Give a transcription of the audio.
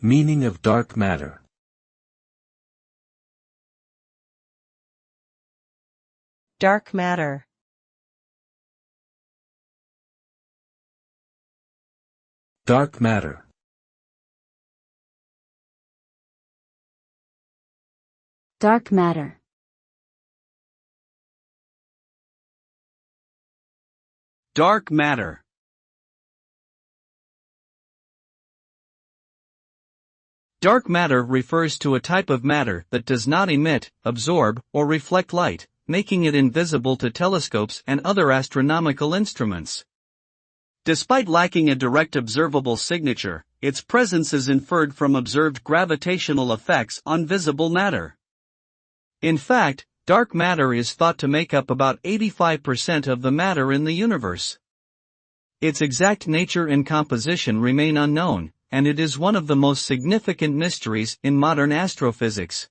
Meaning of dark matter. Dark matter. Dark matter. Dark matter. Dark matter. Dark matter refers to a type of matter that does not emit, absorb, or reflect light, making it invisible to telescopes and other astronomical instruments. Despite lacking a direct observable signature, its presence is inferred from observed gravitational effects on visible matter. In fact, dark matter is thought to make up about 85% of the matter in the universe. Its exact nature and composition remain unknown, and it is one of the most significant mysteries in modern astrophysics.